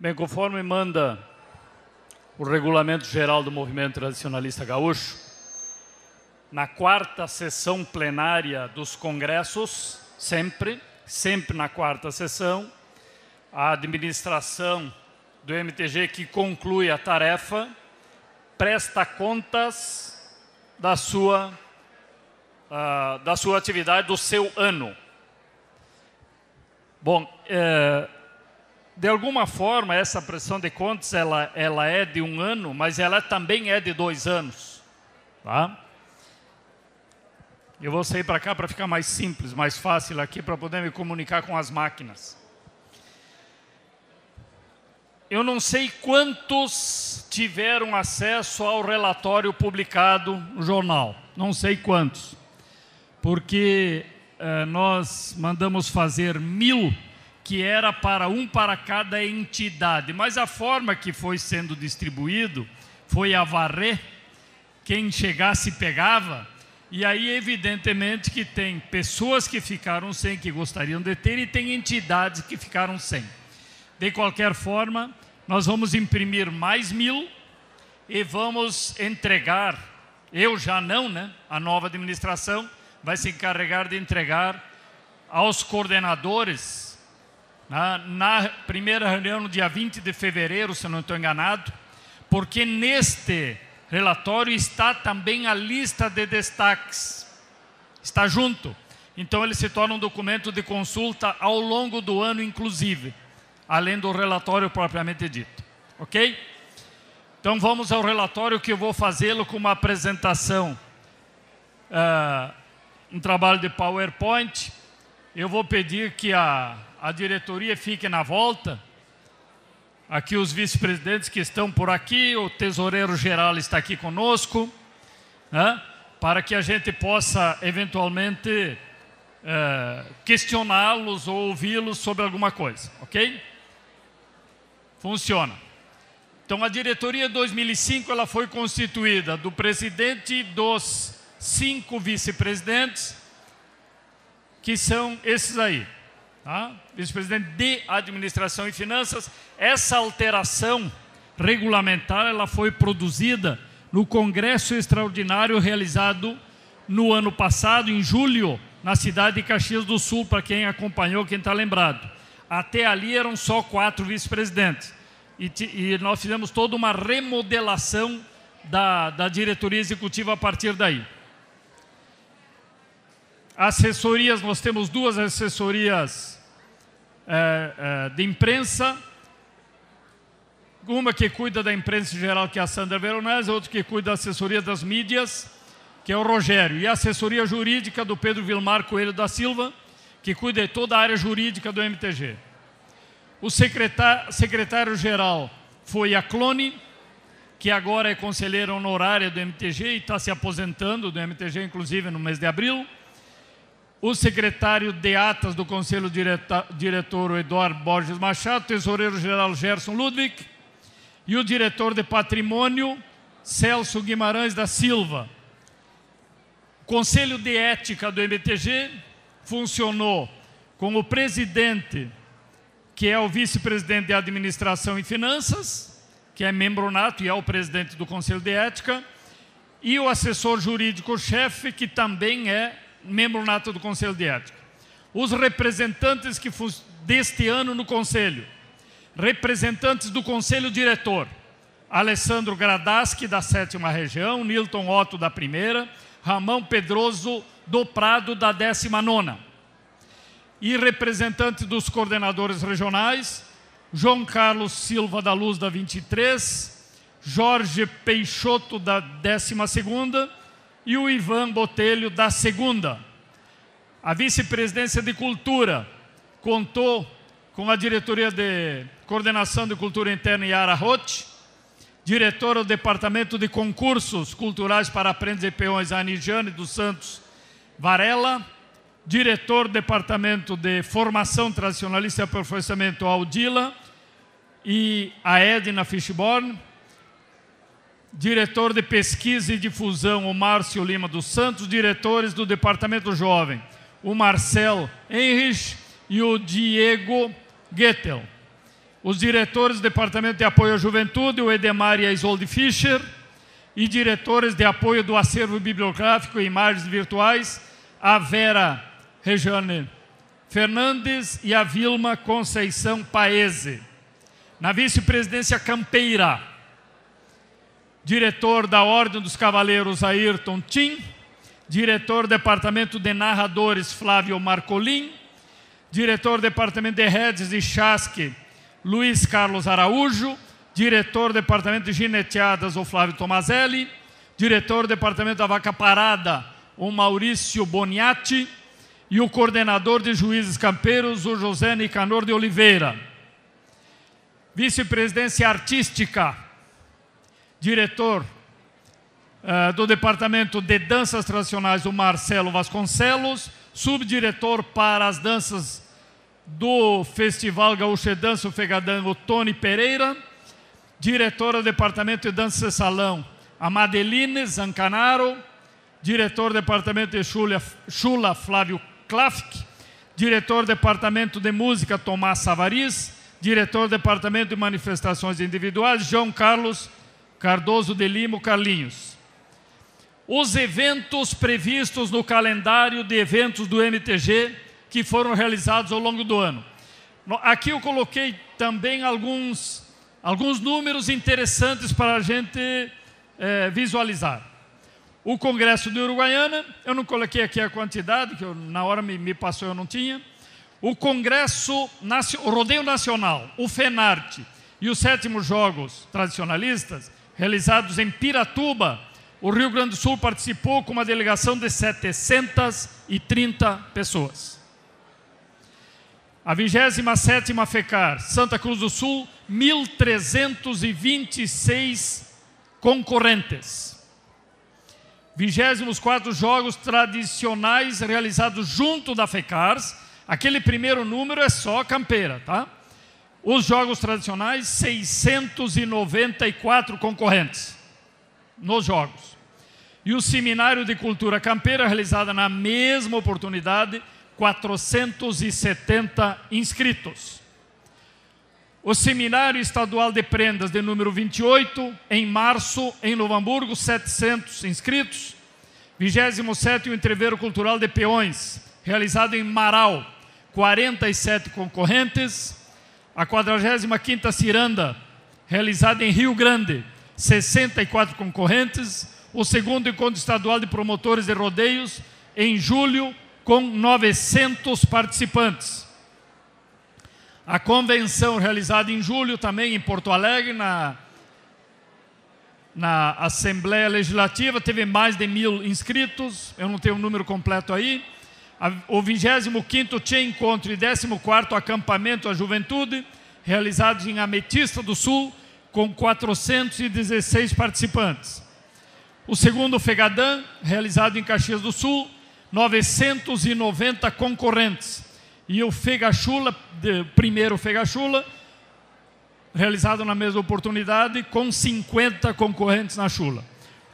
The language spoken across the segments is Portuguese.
Bem, conforme manda o Regulamento Geral do Movimento Tradicionalista Gaúcho, na quarta sessão plenária dos congressos, sempre na quarta sessão, a administração do MTG que conclui a tarefa presta contas da sua atividade, do seu ano. Bom, de alguma forma, essa prestação de contas ela é de um ano, mas ela também é de 2 anos. Tá? Eu vou sair para cá para ficar mais simples, mais fácil aqui, para poder me comunicar com as máquinas. Eu não sei quantos tiveram acesso ao relatório publicado no jornal. Não sei quantos. Porque nós mandamos fazer 1000, que era para cada entidade. Mas a forma que foi sendo distribuído foi a varrer. Quem chegasse pegava. E aí, evidentemente, que tem pessoas que ficaram sem, que gostariam de ter, e tem entidades que ficaram sem. De qualquer forma, nós vamos imprimir mais 1000 e vamos entregar, eu já não, né? A nova administração vai se encarregar de entregar aos coordenadores, na primeira reunião, no dia 20 de fevereiro, se não estou enganado, porque neste relatório está também a lista de destaques, está junto. Então ele se torna um documento de consulta ao longo do ano, inclusive, além do relatório propriamente dito. Ok? Então vamos ao relatório, que eu vou fazê-lo com uma apresentação, um trabalho de PowerPoint. Eu vou pedir que a diretoria fique na volta. Aqui os vice-presidentes que estão por aqui, o tesoureiro-geral está aqui conosco, né, para que a gente possa, eventualmente, questioná-los ou ouvi-los sobre alguma coisa, ok? Funciona. Então, a diretoria 2005 ela foi constituída do presidente e dos 5 vice-presidentes, que são esses aí. Tá? Vice-presidente de Administração e Finanças. Essa alteração regulamentar ela foi produzida no Congresso Extraordinário realizado no ano passado, em julho, na cidade de Caxias do Sul, para quem acompanhou, quem está lembrado. Até ali eram só 4 vice-presidentes. E nós fizemos toda uma remodelação da diretoria executiva a partir daí. Assessorias, nós temos 2 assessorias de imprensa. Uma que cuida da imprensa geral, que é a Sandra Veronese, outra que cuida da assessoria das mídias, que é o Rogério. E a assessoria jurídica do Pedro Vilmar Coelho da Silva, que cuida de toda a área jurídica do MTG. O secretário-geral foi a Clone, que agora é conselheira honorária do MTG e está se aposentando do MTG, inclusive, no mês de abril. O secretário de atas do Conselho Diretor, o Eduardo Borges Machado, tesoureiro-geral Gerson Ludwig, e o diretor de patrimônio, Celso Guimarães da Silva. O Conselho de Ética do MTG funcionou com o presidente, que é o vice-presidente de Administração e Finanças, que é membro nato e é o presidente do Conselho de Ética, e o assessor jurídico-chefe, que também é membro nato do Conselho de Ética. Os representantes deste ano no Conselho. Representantes do Conselho Diretor. Alessandro Gradaschi, da 7ª Região, Nilton Otto, da 1ª, Ramão Pedroso do Prado, da 19ª. E representantes dos coordenadores regionais, João Carlos Silva da Luz, da 23, Jorge Peixoto, da 12ª, e o Ivan Botelho, da 2ª. A vice-presidência de Cultura contou com a diretoria de Coordenação de Cultura Interna, Yara Roth, diretora do Departamento de Concursos Culturais para Aprendiz e Peões, Anijane dos Santos Varela, diretor do Departamento de Formação Tradicionalista e Aperfeiçoamento, Aldila, e a Edna Fishborn, diretor de Pesquisa e Difusão, o Márcio Lima dos Santos, diretores do Departamento Jovem, o Marcel Henrich e o Diego Goettel. Os diretores do Departamento de Apoio à Juventude, o Edemar e a Isolde Fischer, e diretores de apoio do acervo bibliográfico e imagens virtuais, a Vera Regiane Fernandes e a Vilma Conceição Paese. Na vice-presidência Campeira, diretor da Ordem dos Cavaleiros Ayrton Tim, diretor do Departamento de Narradores Flávio Marcolin, diretor do Departamento de Redes e Chasque Luiz Carlos Araújo, diretor do Departamento de Gineteadas o Flávio Tomazelli, diretor do Departamento da Vaca Parada o Maurício Boniati e o coordenador de juízes campeiros o José Nicanor de Oliveira. Vice-presidência artística, diretor do Departamento de Danças Tradicionais, o Marcelo Vasconcelos, subdiretor para as danças do Festival Gaúcho de Dança, o Fegadão, o Tony Pereira, diretora do Departamento de Dança e Salão, a Madeline Zancanaro, diretor do Departamento de Chula, Flávio Klafk, diretor do Departamento de Música, Tomás Savariz, diretor do Departamento de Manifestações Individuais, João Carlos Cardoso de Lima, Carlinhos. Os eventos previstos no calendário de eventos do MTG que foram realizados ao longo do ano. Aqui eu coloquei também alguns números interessantes para a gente visualizar. O Congresso de Uruguaiana, eu não coloquei aqui a quantidade, que na hora me passou, eu não tinha. O Congresso, o Rodeio Nacional, o FENARTE e os 7º Jogos Tradicionalistas, realizados em Piratuba, o Rio Grande do Sul participou com uma delegação de 730 pessoas. A 27ª FECAR, Santa Cruz do Sul, 1.326 concorrentes. 24 Jogos Tradicionais realizados junto da FECARS. Aquele primeiro número é só campeira, tá? Os Jogos Tradicionais, 694 concorrentes nos Jogos. E o Seminário de Cultura Campeira, realizado na mesma oportunidade, 470 inscritos. O Seminário Estadual de Prendas de número 28, em março, em Novo Hamburgo, 700 inscritos. 27º Entreveiro Cultural de Peões, realizado em Marau, 47 concorrentes. A 45ª Ciranda, realizada em Rio Grande, 64 concorrentes. O segundo Encontro Estadual de Promotores de Rodeios, em julho, com 900 participantes. A convenção realizada em julho, também em Porto Alegre, na Assembleia Legislativa, teve mais de 1.000 inscritos, eu não tenho o número completo aí. O 25º Tchê Encontro e 14º Acampamento à Juventude, realizados em Ametista do Sul, com 416 participantes. O segundo Fegadã, realizado em Caxias do Sul, 990 concorrentes. E o Fegachula, primeiro Fegachula, realizado na mesma oportunidade, com 50 concorrentes na Chula.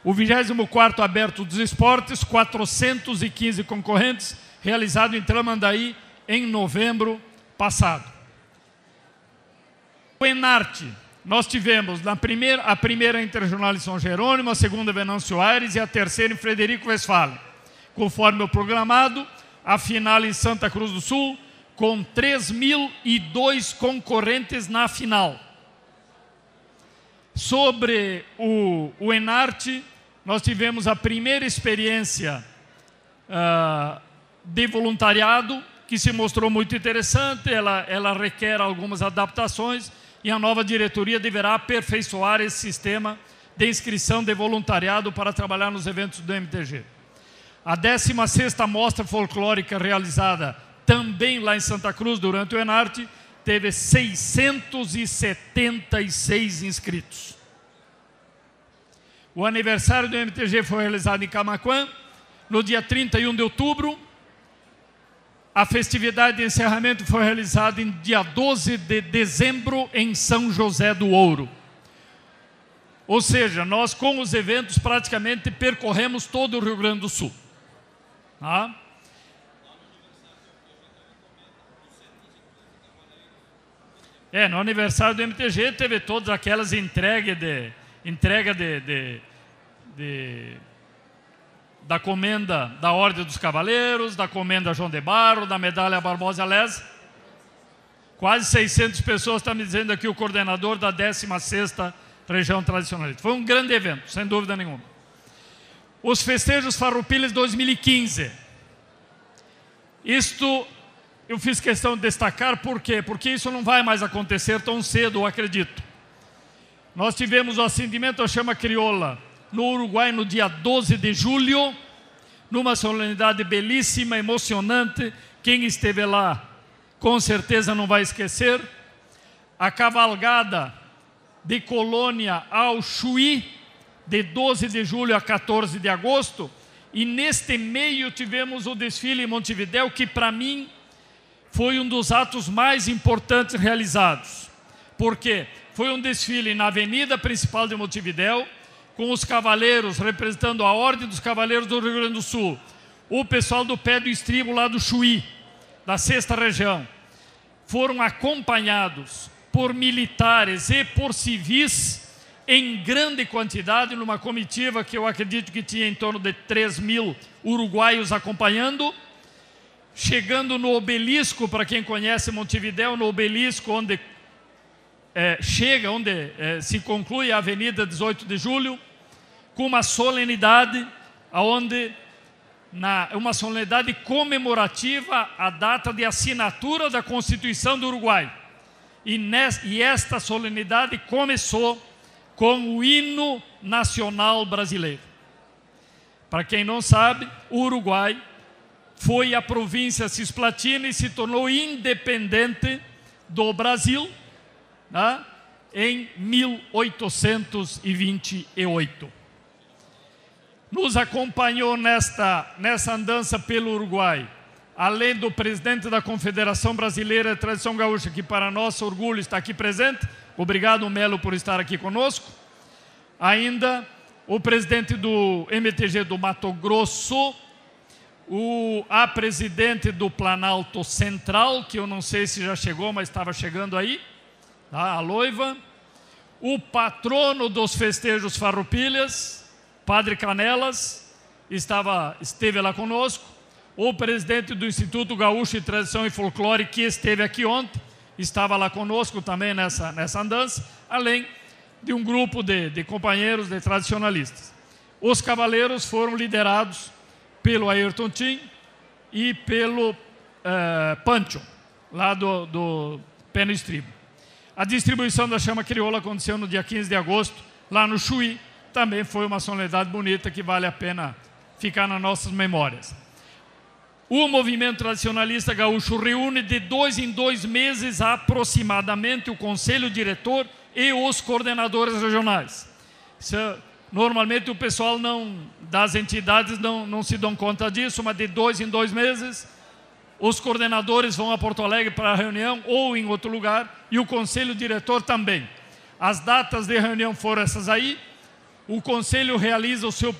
O 24º Aberto dos Esportes, 415 concorrentes, realizado em Tramandaí, em novembro passado. O Enarte, nós tivemos a primeira Interregional em São Jerônimo, a segunda em Venâncio Aires e a terceira em Frederico Westphalen. Conforme o programado, a final em Santa Cruz do Sul, com 3.002 concorrentes na final. Sobre o Enarte, nós tivemos a primeira experiência de voluntariado, que se mostrou muito interessante. Ela requer algumas adaptações e a nova diretoria deverá aperfeiçoar esse sistema de inscrição de voluntariado para trabalhar nos eventos do MTG. A 16ª Mostra Folclórica, realizada também lá em Santa Cruz durante o Enarte, teve 676 inscritos. O aniversário do MTG foi realizado em Camaquã, no dia 31 de outubro. A festividade de encerramento foi realizada em dia 12 de dezembro em São José do Ouro. Ou seja, nós com os eventos praticamente percorremos todo o Rio Grande do Sul. Tá? No aniversário do MTG teve todas aquelas entrega da comenda da Ordem dos Cavaleiros, da comenda João de Barro, da medalha Barbosa Lessa. Quase 600 pessoas, está me dizendo aqui o coordenador da 16ª Região Tradicionalista. Foi um grande evento, sem dúvida nenhuma. Os festejos Farroupilhas 2015. Isto eu fiz questão de destacar, por quê? Porque isso não vai mais acontecer tão cedo, eu acredito. Nós tivemos o acendimento da chama crioula no Uruguai no dia 12 de julho, numa solenidade belíssima, emocionante. Quem esteve lá, com certeza não vai esquecer. A cavalgada de Colônia ao Chuí, de 12 de julho a 14 de agosto. E neste meio tivemos o desfile em Montevidéu, que para mim foi um dos atos mais importantes realizados. Por quê? Foi um desfile na avenida principal de Montevidéu, com os cavaleiros representando a Ordem dos Cavaleiros do Rio Grande do Sul, o pessoal do pé do estribo lá do Chuí, da 6ª região. Foram acompanhados por militares e por civis em grande quantidade, numa comitiva que eu acredito que tinha em torno de 3.000 uruguaios acompanhando, chegando no obelisco, para quem conhece Montevidéu, no obelisco onde se conclui a Avenida 18 de Julho, com uma solenidade, uma solenidade comemorativa à data de assinatura da Constituição do Uruguai. E esta solenidade começou com o hino nacional brasileiro. Para quem não sabe, o Uruguai foi a província cisplatina e se tornou independente do Brasil, né, em 1828. Nos acompanhou nessa andança pelo Uruguai, além do presidente da Confederação Brasileira de Tradição Gaúcha, que para nosso orgulho está aqui presente. Obrigado, Melo, por estar aqui conosco. Ainda o presidente do MTG do Mato Grosso, a presidente do Planalto Central, que eu não sei se já chegou, mas estava chegando aí, tá? A Loiva. O patrono dos festejos Farroupilhas, Padre Canelas, esteve lá conosco. O presidente do Instituto Gaúcho de Tradição e Folclore, que esteve aqui ontem, estava lá conosco também nessa andança, além de um grupo de companheiros, de tradicionalistas. Os cavaleiros foram liderados pelo Ayrton Tim e pelo Pancho, lá do Pé no Estribo. A distribuição da chama crioula aconteceu no dia 15 de agosto, lá no Chuí. Também foi uma solenidade bonita que vale a pena ficar nas nossas memórias. O movimento tradicionalista gaúcho reúne de 2 em 2 meses aproximadamente o conselho diretor e os coordenadores regionais. Normalmente o pessoal das entidades não se dão conta disso, mas de 2 em 2 meses os coordenadores vão a Porto Alegre para a reunião ou em outro lugar, e o conselho diretor também. As datas de reunião foram essas aí. O conselho realiza a sua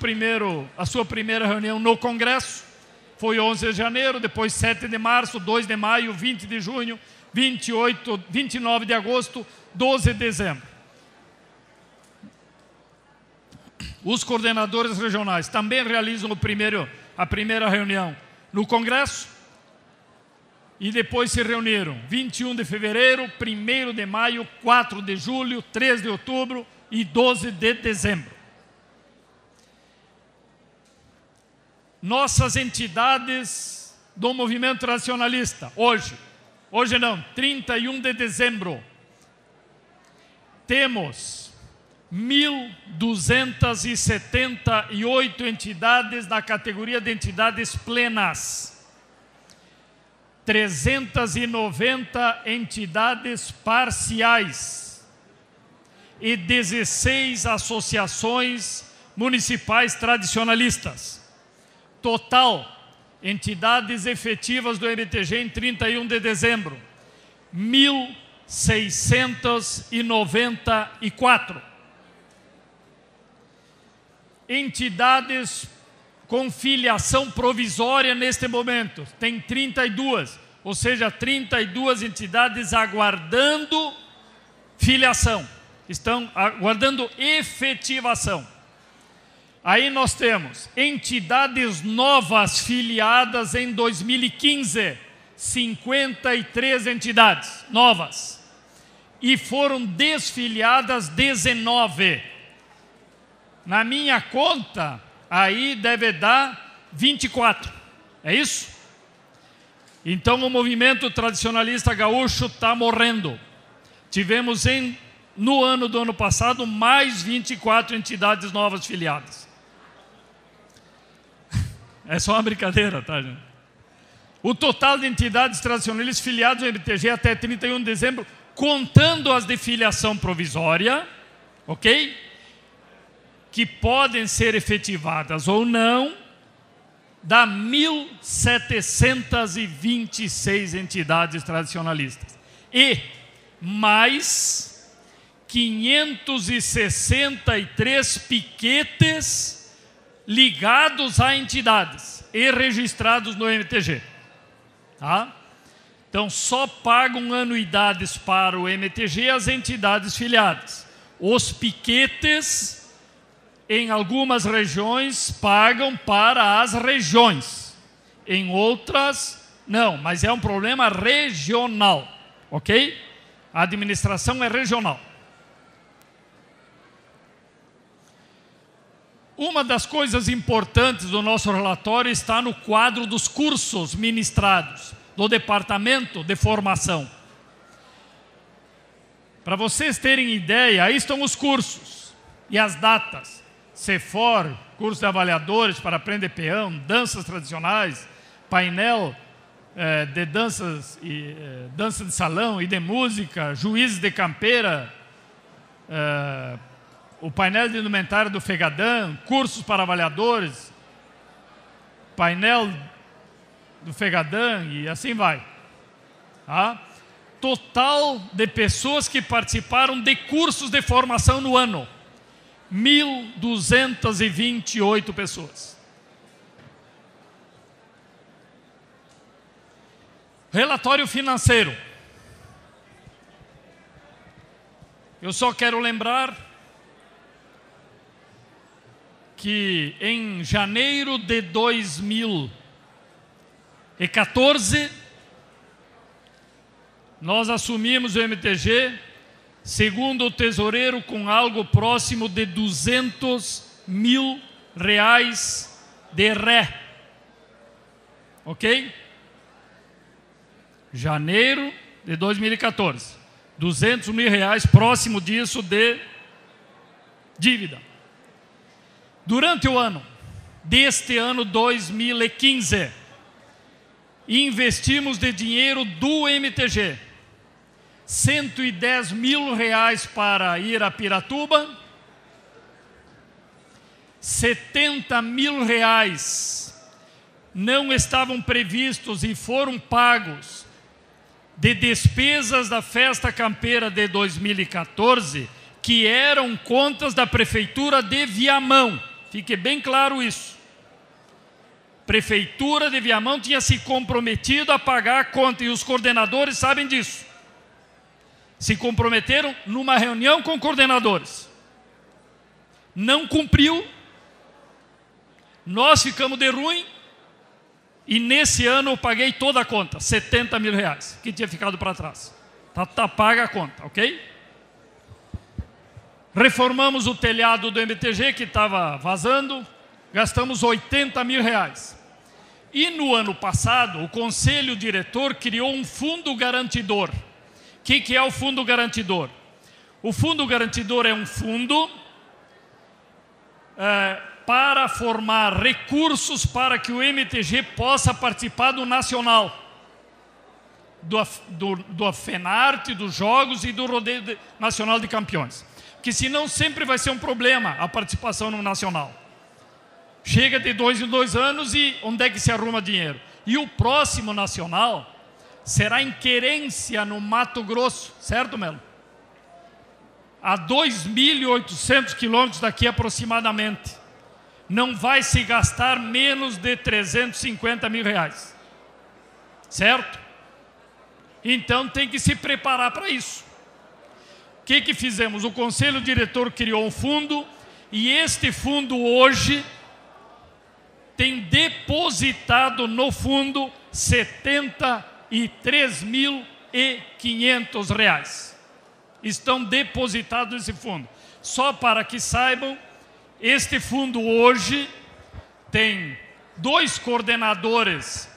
primeira reunião no Congresso. Foi 11 de janeiro, depois 7 de março, 2 de maio, 20 de junho, 29 de agosto, 12 de dezembro. Os coordenadores regionais também realizam a primeira reunião no Congresso e depois se reuniram 21 de fevereiro, 1º de maio, 4 de julho, 3 de outubro e 12 de dezembro. Nossas entidades do movimento tradicionalista, hoje não, 31 de dezembro, temos 1.278 entidades na categoria de entidades plenas, 390 entidades parciais e 16 associações municipais tradicionalistas. Total, entidades efetivas do MTG em 31 de dezembro, 1.694. Entidades com filiação provisória neste momento, tem 32. ou seja, 32 entidades aguardando filiação, estão aguardando efetivação. Aí nós temos entidades novas filiadas em 2015, 53 entidades novas, e foram desfiliadas 19. Na minha conta, aí deve dar 24, é isso? Então o movimento tradicionalista gaúcho está morrendo. Tivemos no ano do ano passado mais 24 entidades novas filiadas. É só uma brincadeira, tá, gente? O total de entidades tradicionalistas filiadas ao MTG até 31 de dezembro, contando as de filiação provisória, ok? Que podem ser efetivadas ou não, dá 1.726 entidades tradicionalistas. E mais 563 piquetes ligados a entidades e registrados no MTG. Tá? Então, só pagam anuidades para o MTG as entidades filiadas. Os piquetes, em algumas regiões, pagam para as regiões. Em outras, não. Mas é um problema regional. Ok? A administração é regional. Uma das coisas importantes do nosso relatório está no quadro dos cursos ministrados do Departamento de Formação. Para vocês terem ideia, aí estão os cursos e as datas. CEFOR, curso de avaliadores para aprender peão, danças tradicionais, painel de danças e dança de salão e de música, juízes de campeira, o painel de indumentária do Fegadã, cursos para avaliadores, painel do Fegadã e assim vai. Tá? Total de pessoas que participaram de cursos de formação no ano, 1.228 pessoas. Relatório financeiro. Eu só quero lembrar que em janeiro de 2014, nós assumimos o MTG, segundo o tesoureiro, com algo próximo de R$200 mil de ré. Ok? Janeiro de 2014. R$200 mil, próximo disso de dívida. Durante o ano deste ano 2015, investimos de dinheiro do MTG R$110 mil para ir a Piratuba, R$70 mil não estavam previstos e foram pagos de despesas da festa campeira de 2014, que eram contas da prefeitura de Viamão. Fique bem claro isso. Prefeitura de Viamão tinha se comprometido a pagar a conta e os coordenadores sabem disso. Se comprometeram numa reunião com coordenadores. Não cumpriu. Nós ficamos de ruim. E nesse ano eu paguei toda a conta, R$70 mil, que tinha ficado para trás. Tá paga a conta, ok? Reformamos o telhado do MTG que estava vazando, gastamos R$80 mil. E no ano passado, o Conselho Diretor criou um fundo garantidor. O que é o fundo garantidor? O fundo garantidor é um fundo para formar recursos para que o MTG possa participar do Nacional, do FENARTE, dos Jogos e do Rodeio Nacional de Campeões. Que senão sempre vai ser um problema a participação no Nacional. Chega de 2 em 2 anos e onde é que se arruma dinheiro? E o próximo Nacional será em Querência, no Mato Grosso, certo, Melo? A 2.800 quilômetros daqui aproximadamente. Não vai se gastar menos de R$350 mil. Certo? Então tem que se preparar para isso. O que fizemos? O conselho diretor criou um fundo, e este fundo hoje tem depositado no fundo R$ 73.500. Estão depositados nesse fundo. Só para que saibam, este fundo hoje tem 2 coordenadores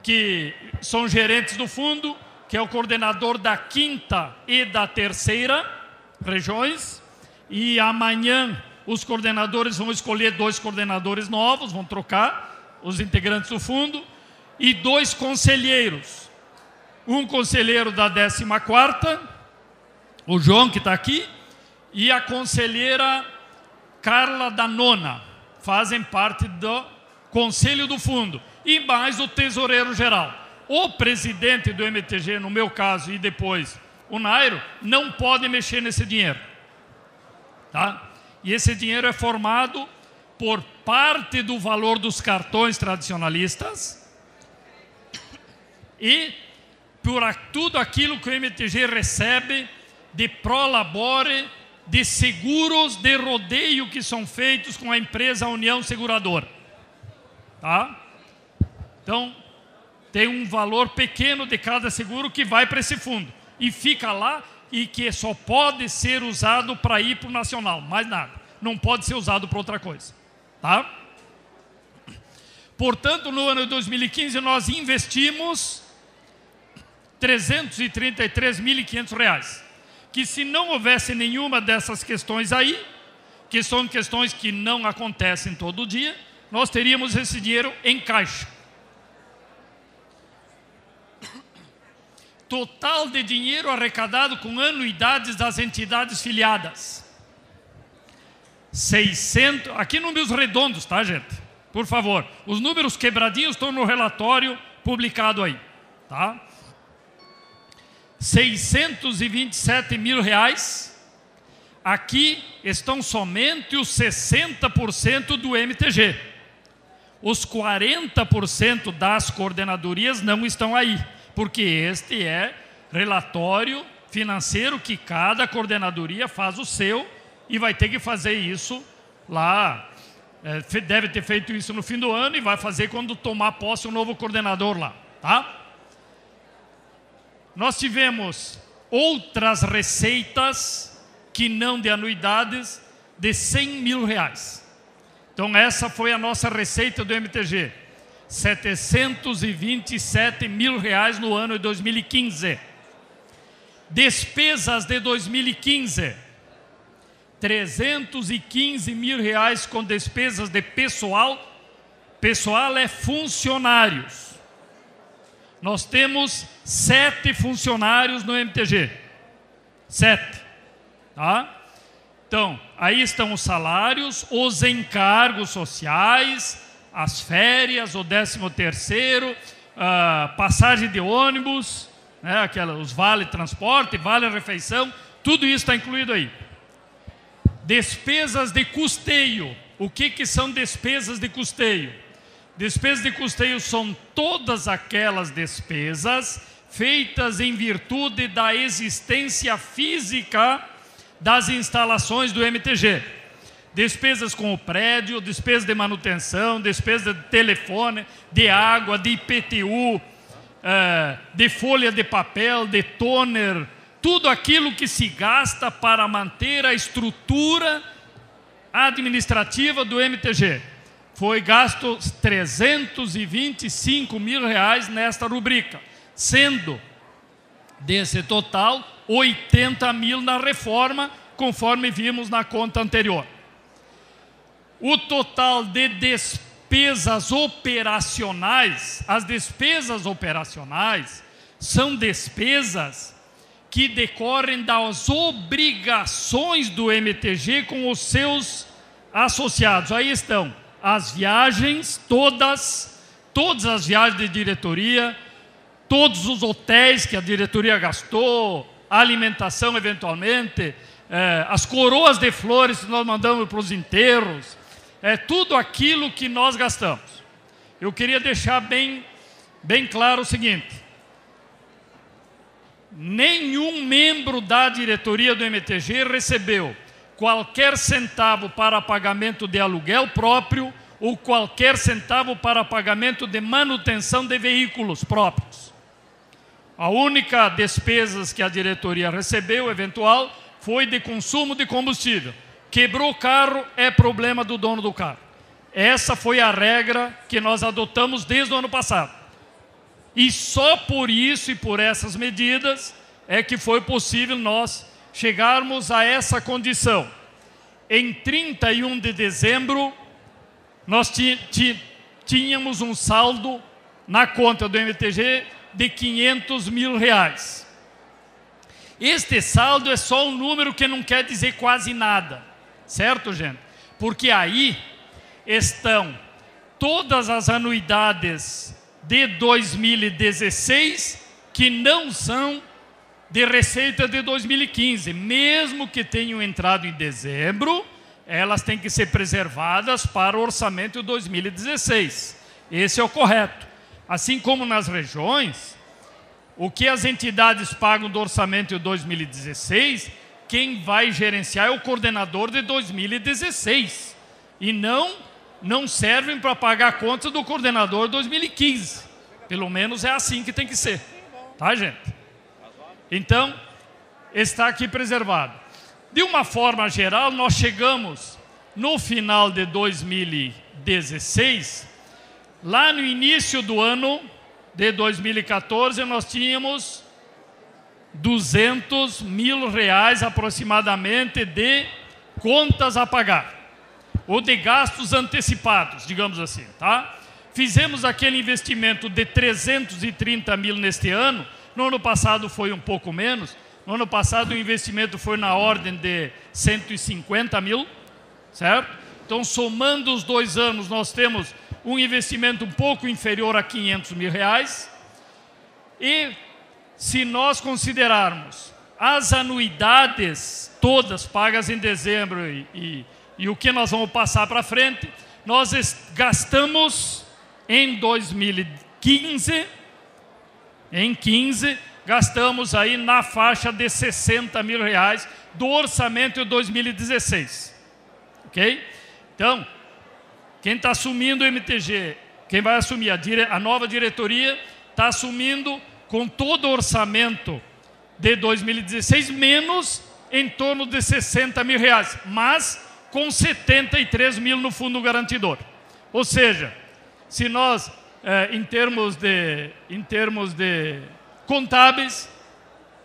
que são gerentes do fundo, que é o coordenador da 5ª e da 3ª regiões, e amanhã os coordenadores vão escolher 2 coordenadores novos, vão trocar os integrantes do fundo, e 2 conselheiros. Um conselheiro da 14ª, o João, que está aqui, e a conselheira Carla da 9ª, fazem parte do conselho do fundo, e mais o tesoureiro geral. O presidente do MTG, no meu caso, e depois o Nairo, não pode mexer nesse dinheiro. Tá? E esse dinheiro é formado por parte do valor dos cartões tradicionalistas e por tudo aquilo que o MTG recebe de prolabore, de seguros de rodeio que são feitos com a empresa União Seguradora. Tá? Então, tem um valor pequeno de cada seguro que vai para esse fundo e fica lá, e que só pode ser usado para ir para o nacional, mais nada. Não pode ser usado para outra coisa. Tá? Portanto, no ano de 2015, nós investimos R$ 333.500, que se não houvesse nenhuma dessas questões aí, que são questões que não acontecem todo dia, nós teríamos esse dinheiro em caixa. Total de dinheiro arrecadado com anuidades das entidades filiadas. 600, aqui números redondos, tá, gente? Por favor, os números quebradinhos estão no relatório publicado aí, tá? R$ 627 mil. Aqui estão somente os 60% do MTG. Os 40% das coordenadorias não estão aí, porque este é relatório financeiro que cada coordenadoria faz o seu e vai ter que fazer isso lá. Deve ter feito isso no fim do ano e vai fazer quando tomar posse um novo coordenador lá, tá? Nós tivemos outras receitas que não de anuidades de R$ 100 mil. Então essa foi a nossa receita do MTG. R$ 727 mil no ano de 2015. Despesas de 2015, R$ 315 mil com despesas de pessoal. Pessoal é funcionários. Nós temos 7 funcionários no MTG. 7. Tá? Então, aí estão os salários, os encargos sociais, as férias, o 13º, passagem de ônibus, né, os vale transporte, vale refeição, tudo isso está incluído aí. Despesas de custeio. O que são despesas de custeio? Despesas de custeio são todas aquelas despesas feitas em virtude da existência física das instalações do MTG. Despesas com o prédio, despesas de manutenção, despesas de telefone, de água, de IPTU, de folha de papel, de toner, tudo aquilo que se gasta para manter a estrutura administrativa do MTG. Foi gasto R$ 325 mil nesta rubrica, sendo desse total 80 mil na reforma, conforme vimos na conta anterior. O total de despesas operacionais, as despesas operacionais são despesas que decorrem das obrigações do MTG com os seus associados. Aí estão as viagens, todas as viagens de diretoria, todos os hotéis que a diretoria gastou, a alimentação eventualmente, as coroas de flores que nós mandamos para os enterros, tudo aquilo que nós gastamos. Eu queria deixar bem claro o seguinte: nenhum membro da diretoria do MTG recebeu qualquer centavo para pagamento de aluguel próprio ou qualquer centavo para pagamento de manutenção de veículos próprios. A única despesa que a diretoria recebeu, eventual, foi de consumo de combustível. Quebrou o carro, é problema do dono do carro. Essa foi a regra que nós adotamos desde o ano passado. E só por isso e por essas medidas é que foi possível nós chegarmos a essa condição. Em 31 de dezembro, nós tínhamos um saldo na conta do MTG de R$500 mil. Este saldo é só um número que não quer dizer quase nada, certo, gente? Porque aí estão todas as anuidades de 2016 que não são de receita de 2015, mesmo que tenham entrado em dezembro, elas têm que ser preservadas para o orçamento de 2016. Esse é o correto. Assim como nas regiões, o que as entidades pagam do orçamento de 2016, quem vai gerenciar é o coordenador de 2016. E não servem para pagar a conta do coordenador de 2015. Pelo menos é assim que tem que ser. Tá, gente? Então, está aqui preservado. De uma forma geral, nós chegamos no final de 2016, lá no início do ano de 2014, nós tínhamos R$200 mil aproximadamente de contas a pagar, ou de gastos antecipados, digamos assim, tá? Fizemos aquele investimento de 330 mil neste ano. No ano passado foi um pouco menos. No ano passado o investimento foi na ordem de 150 mil, certo? Então, somando os 2 anos, nós temos um investimento um pouco inferior a R$500 mil. E se nós considerarmos as anuidades todas pagas em dezembro e o que nós vamos passar para frente, nós gastamos em 2015, gastamos aí na faixa de R$60 mil do orçamento de 2016. Ok? Então, quem está assumindo o MTG, quem vai assumir a nova diretoria, está assumindo com todo o orçamento de 2016, menos em torno de R$60 mil, mas com 73 mil no fundo garantidor. Ou seja, se nós, em termos de contábeis,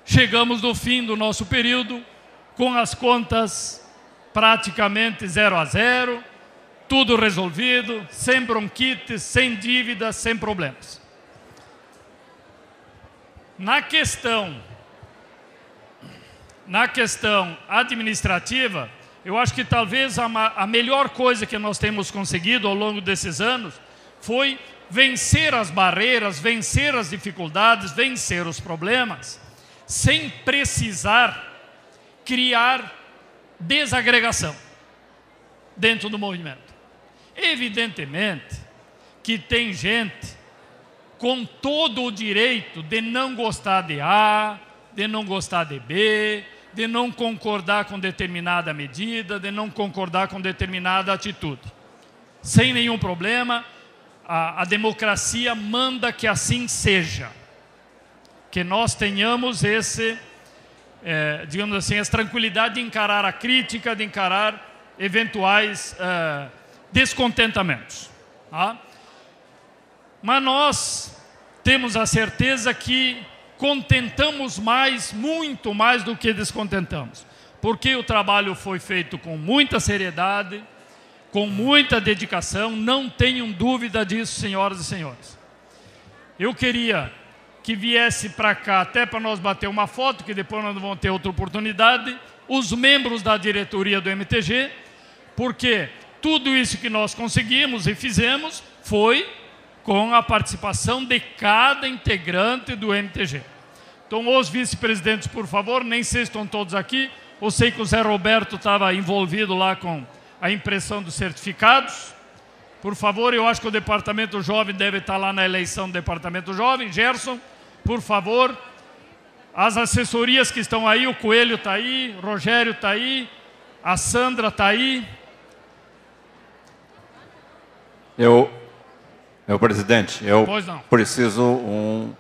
chegamos no fim do nosso período com as contas praticamente 0 a 0, tudo resolvido, sem bronquites, sem dívidas, sem problemas. Na questão administrativa, eu acho que talvez a melhor coisa que nós temos conseguido ao longo desses anos foi vencer as barreiras, vencer as dificuldades, vencer os problemas, sem precisar criar desagregação dentro do movimento. Evidentemente que tem gente com todo o direito de não gostar de A, de não gostar de B, de não concordar com determinada medida, de não concordar com determinada atitude. Sem nenhum problema, a democracia manda que assim seja. Que nós tenhamos digamos assim, essa tranquilidade de encarar a crítica, de encarar eventuais descontentamentos. Tá? Mas nós temos a certeza que contentamos mais, muito mais do que descontentamos. Porque o trabalho foi feito com muita seriedade, com muita dedicação, não tenham dúvida disso, senhoras e senhores. Eu queria que viesse para cá, até para nós bater uma foto, que depois nós vamos ter outra oportunidade, os membros da diretoria do MTG, porque tudo isso que nós conseguimos e fizemos foi com a participação de cada integrante do MTG. Então, os vice-presidentes, por favor, nem sei se estão todos aqui, eu sei que o Zé Roberto estava envolvido lá com a impressão dos certificados. Por favor, eu acho que o Departamento Jovem deve estar lá na eleição do Departamento Jovem. Gerson, por favor, As assessorias que estão aí, o Coelho está aí, o Rogério está aí, a Sandra está aí. Presidente, eu preciso um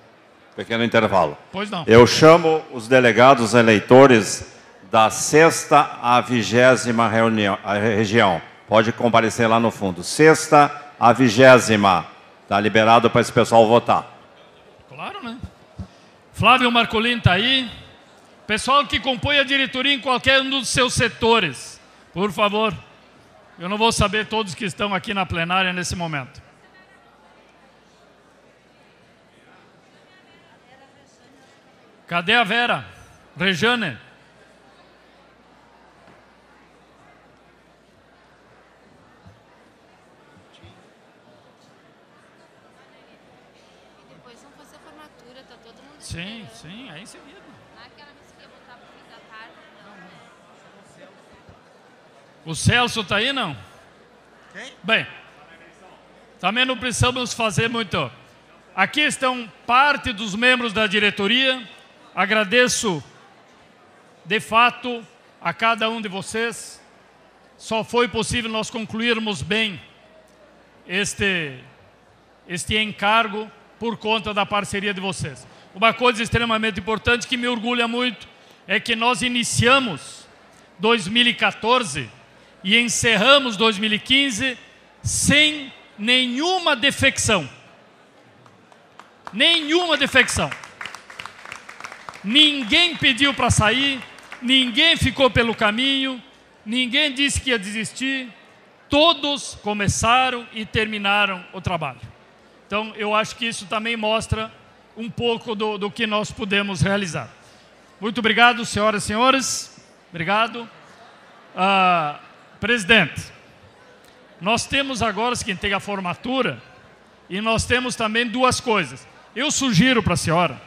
pequeno intervalo. Pois não. Eu chamo os delegados eleitores da 6ª à 20ª região. Pode comparecer lá no fundo. 6ª à 20ª. Está liberado para esse pessoal votar. Claro, né? Flávio Marcolini está aí. Pessoal que compõe a diretoria em qualquer um dos seus setores, por favor. Eu não vou saber todos que estão aqui na plenária nesse momento. Cadê a Vera? Rejane? Depois vão fazer a formatura, tá todo mundo Sim, esperando. sim, é em seguida. Aquela vez que ia botar pro fim da tarde, não. O Celso está aí, não? Quem? Bem, também não precisamos fazer muito. Aqui estão parte dos membros da diretoria. Agradeço, de fato, a cada um de vocês. Só foi possível nós concluirmos bem este encargo por conta da parceria de vocês. Uma coisa extremamente importante que me orgulha muito é que nós iniciamos 2014 e encerramos 2015 sem nenhuma defecção. Nenhuma defecção. Ninguém pediu para sair, ninguém ficou pelo caminho, ninguém disse que ia desistir. Todos começaram e terminaram o trabalho. Então, eu acho que isso também mostra um pouco do que nós pudemos realizar. Muito obrigado, senhoras e senhores. Obrigado. Presidente, nós temos agora, quem tem a formatura, e nós temos também duas coisas. Eu sugiro para a senhora,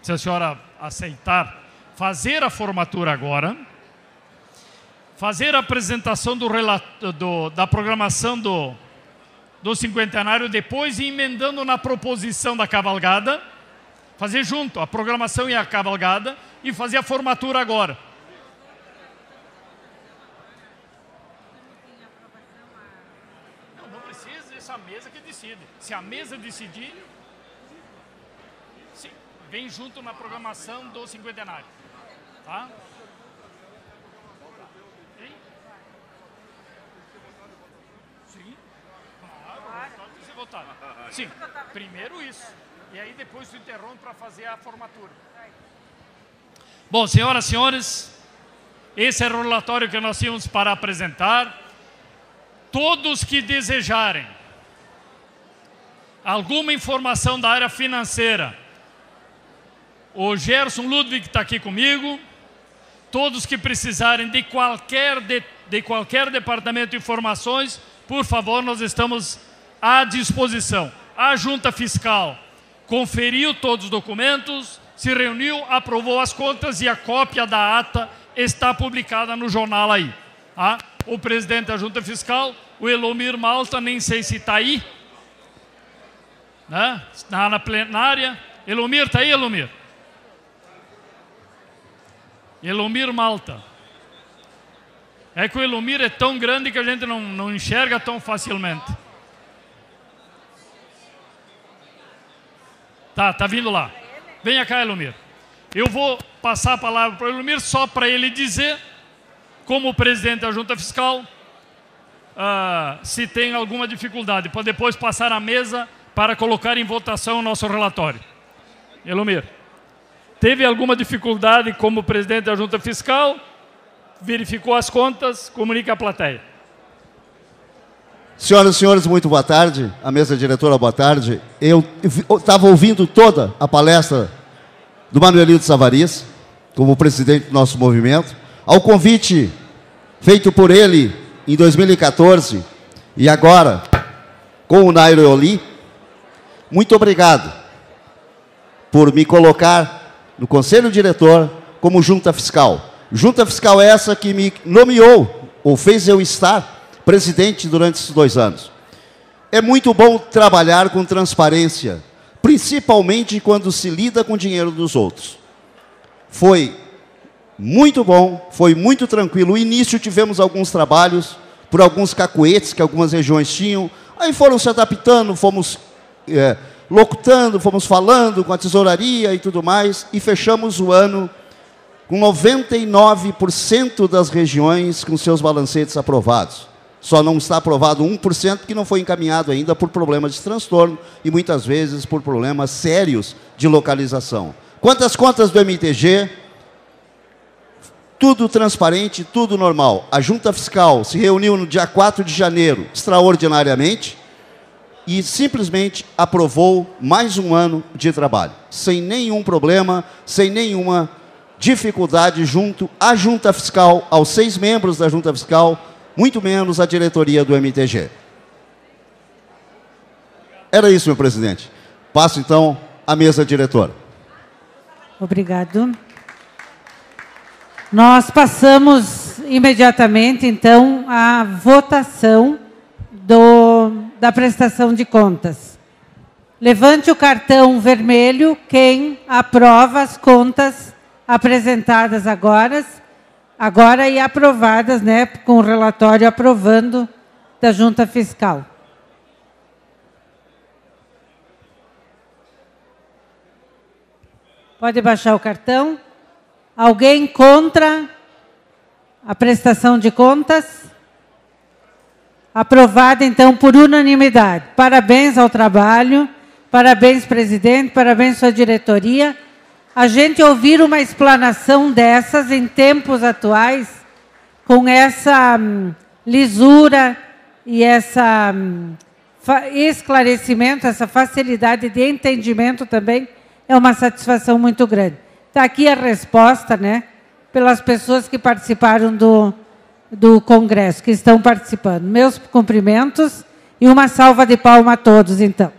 se a senhora aceitar, fazer a formatura agora, fazer a apresentação da programação do cinquentenário depois e emendando na proposição da cavalgada, fazer junto a programação e a cavalgada e fazer a formatura agora. Não precisa, essa mesa que decide. Se a mesa decidir, sim, vem junto na programação do cinquentenário. Tá? Sim. Claro, pode ser votado. Sim, primeiro isso. E aí depois tu interrompe para fazer a formatura. Bom, senhoras e senhores, esse é o relatório que nós tínhamos para apresentar. Todos que desejarem alguma informação da área financeira, o Gerson Ludwig está aqui comigo. Todos que precisarem de qualquer departamento de informações, por favor, nós estamos à disposição. A Junta Fiscal conferiu todos os documentos, se reuniu, aprovou as contas e a cópia da ata está publicada no jornal aí. Tá? O presidente da Junta Fiscal, o Elomir Malta, nem sei se está aí, né? Está na plenária. Elomir, está aí, Elomir? Elomir Malta. É que o Elomir é tão grande que a gente não enxerga tão facilmente. Tá vindo lá. Venha cá, Elomir. Eu vou passar a palavra para o Elomir só para ele dizer, como presidente da Junta Fiscal, se tem alguma dificuldade, para depois passar à mesa para colocar em votação o nosso relatório. Elomir, teve alguma dificuldade como presidente da Junta Fiscal? Verificou as contas? Comunica à plateia. Senhoras e senhores, muito boa tarde. A mesa diretora, boa tarde. Eu estava ouvindo toda a palestra do Manuelito Savarias, como presidente do nosso movimento, ao convite feito por ele em 2014 e agora com o Nairo Eoli. Muito obrigado por me colocar no Conselho Diretor como Junta Fiscal. Junta Fiscal essa que me nomeou, ou fez eu estar presidente durante esses 2 anos. É muito bom trabalhar com transparência, principalmente quando se lida com o dinheiro dos outros. foi muito bom, foi muito tranquilo. No início tivemos alguns trabalhos, por alguns cacuetes que algumas regiões tinham, aí foram se adaptando, fomos locutando, fomos falando com a tesouraria e tudo mais, e fechamos o ano com 99% das regiões com seus balancetes aprovados. Só não está aprovado 1% que não foi encaminhado ainda por problemas de transtorno e muitas vezes por problemas sérios de localização. Quanto às contas do MTG, tudo transparente, tudo normal. A Junta Fiscal se reuniu no dia 4 de janeiro, extraordinariamente, e simplesmente aprovou mais um ano de trabalho, sem nenhum problema, sem nenhuma dificuldade junto à Junta Fiscal, aos 6 membros da Junta Fiscal, muito menos a diretoria do MTG. Era isso, meu presidente. Passo, então, à mesa diretora. Obrigado. Nós passamos imediatamente, então, à votação da prestação de contas. Levante o cartão vermelho quem aprova as contas apresentadas agora e aprovadas, né, com o relatório aprovando da Junta Fiscal. Pode baixar o cartão. Alguém contra a prestação de contas? Aprovada, então, por unanimidade. Parabéns ao trabalho, parabéns, presidente, parabéns, sua diretoria. A gente ouvir uma explanação dessas em tempos atuais, com essa lisura e essa esclarecimento, essa facilidade de entendimento também, é uma satisfação muito grande. Está aqui a resposta, né, pelas pessoas que participaram do Congresso, que estão participando. Meus cumprimentos e uma salva de palmas a todos, então.